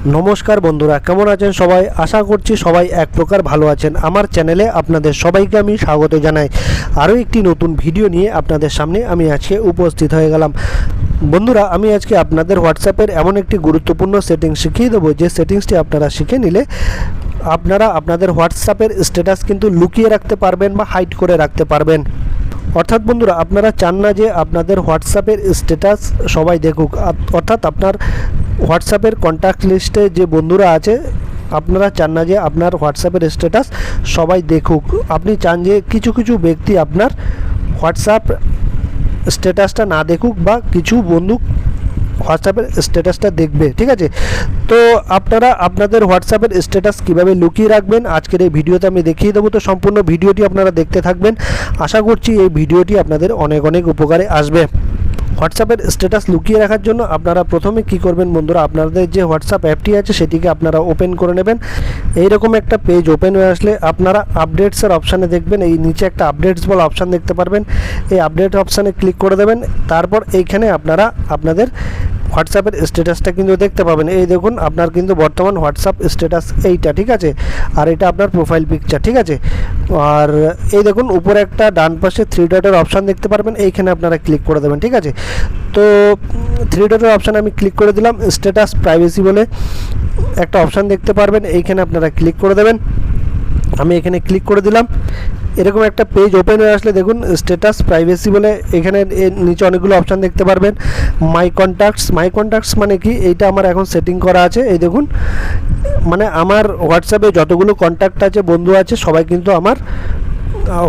নমস্কার বন্ধুরা, কেমন আছেন সবাই? আশা করছি সবাই এক প্রকার ভালো আছেন। আমার চ্যানেলে আপনাদের সবাইকে আমি স্বাগত জানাই। আরও একটি নতুন ভিডিও নিয়ে আপনাদের সামনে আমি আজকে উপস্থিত হয়ে গেলাম। বন্ধুরা, আমি আজকে আপনাদের হোয়াটসঅ্যাপের এমন একটি গুরুত্বপূর্ণ সেটিংস শিখিয়ে দেবো, যে সেটিংসটি আপনারা শিখে নিলে আপনারা আপনাদের হোয়াটসঅ্যাপের স্ট্যাটাস কিন্তু লুকিয়ে রাখতে পারবেন বা হাইড করে রাখতে পারবেন। অর্থাৎ বন্ধুরা, আপনারা চান না যে আপনাদের হোয়াটসঅ্যাপের স্ট্যাটাস সবাই দেখুক, অর্থাৎ আপনার হোয়াটসঅ্যাপের কন্ট্যাক্ট লিস্টে যে বন্ধুরা আছে আপনারা চান না যে আপনার হোয়াটসঅ্যাপের স্ট্যাটাস সবাই দেখুক। আপনি চান যে কিছু কিছু ব্যক্তি আপনার হোয়াটসঅ্যাপ স্ট্যাটাসটা না দেখুক, বা কিছু বন্ধু হোয়াটসঅ্যাপের স্ট্যাটাসটা দেখবে, ঠিক আছে? তো আপনারা আপনাদের হোয়াটসঅ্যাপের স্ট্যাটাস কীভাবে লুকিয়ে রাখবেন আজকের এই ভিডিওতে আমি দেখিয়ে দেবো। তো সম্পূর্ণ ভিডিওটি আপনারা দেখতে থাকবেন। আশা করছি এই ভিডিওটি আপনাদের অনেক অনেক উপকারে আসবে। হোয়াটসঅ্যাপের স্ট্যাটাস লুকিয়ে রাখার জন্য আপনারা প্রথমে কি করবেন বন্ধুরা, আপনাদের যে হোয়াটসঅ্যাপ অ্যাপটি আছে সেটিকে আপনারা ওপেন করে নেবেন। এইরকম একটা পেজ ওপেন হয়ে আসলে আপনারা আপডেটসের অপশানে দেখবেন, এই নিচে একটা আপডেটস বলে অপশান দেখতে পারবেন। এই আপডেট অপশানে ক্লিক করে দেবেন। তারপর এইখানে আপনারা আপনাদের হোয়াটসঅ্যাপের স্ট্যাটাসটা কিন্তু দেখতে পাবেন। এই দেখুন, আপনার কিন্তু বর্তমান হোয়াটসঅ্যাপ স্ট্যাটাস এইটা, ঠিক আছে? আর এটা আপনার প্রোফাইল পিকচার, ঠিক আছে? আর এই দেখুন উপরে একটা ডান পাশে 3 ডটের অপশান দেখতে পারবেন, এইখানে আপনারা ক্লিক করে দেবেন, ঠিক আছে? তো 3 ডটের অপশানে আমি ক্লিক করে দিলাম। স্ট্যাটাস প্রাইভেসি বলে একটা অপশান দেখতে পারবেন, এইখানে আপনারা ক্লিক করে দেবেন। আমি এখানে ক্লিক করে দিলাম। এরকম একটা পেজ ওপেন হয়ে আসলে দেখুন স্ট্যাটাস প্রাইভেসি বলে এখানে নিচে অনেকগুলো অপশান দেখতে পারবেন। মাই কন্ট্যাক্টস মানে কি, এইটা আমার এখন সেটিং করা আছে। এই দেখুন, মানে আমার হোয়াটসঅ্যাপে যতগুলো কন্ট্যাক্ট আছে, বন্ধু আছে, সবাই কিন্তু আমার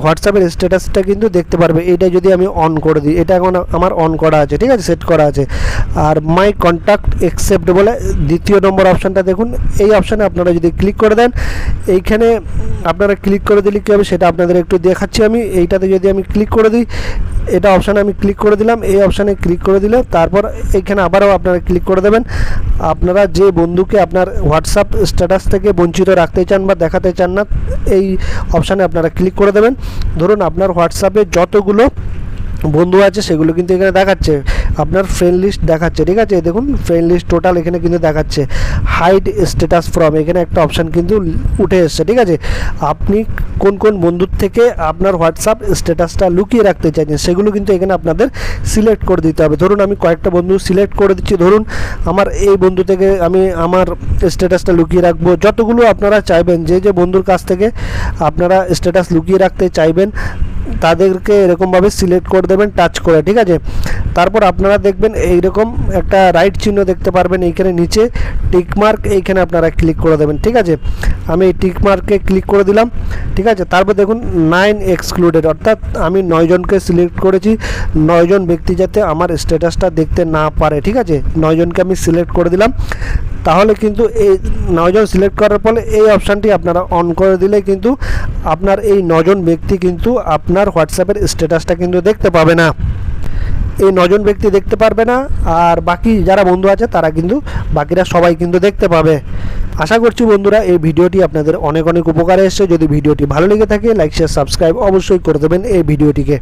হোয়াটসঅ্যাপের স্ট্যাটাসটা কিন্তু দেখতে পারবে। এটা যদি আমি অন করে দিই, এটা এখন আমার অন করা আছে, ঠিক আছে? সেট করা আছে। আর মাই কন্ট্যাক্ট অ্যাকসেপ্ট বলে দ্বিতীয় নম্বর অপশানটা দেখুন, এই অপশানে আপনারা যদি ক্লিক করে দেন, এইখানে আপনারা ক্লিক করে দিলে কী হবে সেটা আপনাদের একটু দেখাচ্ছি আমি। এইটাতে যদি আমি ক্লিক করে দিই, এটা অপশানে আমি ক্লিক করে দিলাম। এই অপশানে ক্লিক করে দিলে তারপর এইখানে আবারও আপনারা ক্লিক করে দেবেন। আপনারা যে বন্ধুকে আপনার হোয়াটসঅ্যাপ স্ট্যাটাস থেকে বঞ্চিত রাখতে চান বা দেখাতে চান না, এই অপশানে আপনারা ক্লিক করে দেবেন। ধরুন আপনার হোয়াটসঅ্যাপে যতগুলো বন্ধু আছে সেগুলো কিন্তু এখানে দেখাচ্ছে, আপনার ফ্রেন্ড লিস্ট দেখাচ্ছে, ঠিক আছে? দেখুন ফ্রেন্ড লিস্ট টোটাল এখানে কিন্তু দেখাচ্ছে। হাইড স্ট্যাটাস ফ্রম এখানে একটা অপশান কিন্তু উঠে এসছে, ঠিক আছে? আপনি কোন কোন বন্ধুর থেকে আপনার হোয়াটসঅ্যাপ স্ট্যাটাসটা লুকিয়ে রাখতে চাইছেন সেগুলো কিন্তু এখানে আপনাদের সিলেক্ট করে দিতে হবে। ধরুন আমি কয়েকটা বন্ধু সিলেক্ট করে দিচ্ছি। ধরুন আমার এই বন্ধু থেকে আমি আমার স্ট্যাটাসটা লুকিয়ে রাখবো। যতগুলো আপনারা চাইবেন, যে যে বন্ধুর কাছ থেকে আপনারা স্ট্যাটাস লুকিয়ে রাখতে চাইবেন তাদেরকে এরকমভাবে সিলেক্ট করে দেবেন টাচ করে, ঠিক আছে? তারপর আপনারা দেখবেন এইরকম একটা রাইট চিহ্ন দেখতে পারবেন এইখানে নিচে টিকমার্ক, এইখানে আপনারা ক্লিক করে দেবেন, ঠিক আছে? আমি এই টিকমার্কে ক্লিক করে দিলাম, ঠিক আছে? তারপর দেখুন 9 এক্সক্লুডেড, অর্থাৎ আমি 9 জনকে সিলেক্ট করেছি। 9 জন ব্যক্তি যাতে আমার স্ট্যাটাসটা দেখতে না পারে, ঠিক আছে? 9 জনকে আমি সিলেক্ট করে দিলাম। তাহলে কিন্তু এই 9 জন সিলেক্ট করার পরে এই অপশানটি আপনারা অন করে দিলে কিন্তু আপনার এই 9 জন ব্যক্তি কিন্তু আপনার হোয়াটসঅ্যাপের স্ট্যাটাসটা কিন্তু দেখতে পাবে না। এই 9 জন ব্যক্তি দেখতে পারবে না, আর বাকি যারা বন্ধু আছে তারা কিন্তু বাকিরা সবাই কিন্তু দেখতে পাবে। আশা করছি বন্ধুরা এই ভিডিওটি আপনাদের অনেক অনেক উপকারে এসেছে। যদি ভিডিওটি ভালো লেগে থাকে লাইক শেয়ার সাবস্ক্রাইব অবশ্যই করে দেবেন এই ভিডিওটিকে।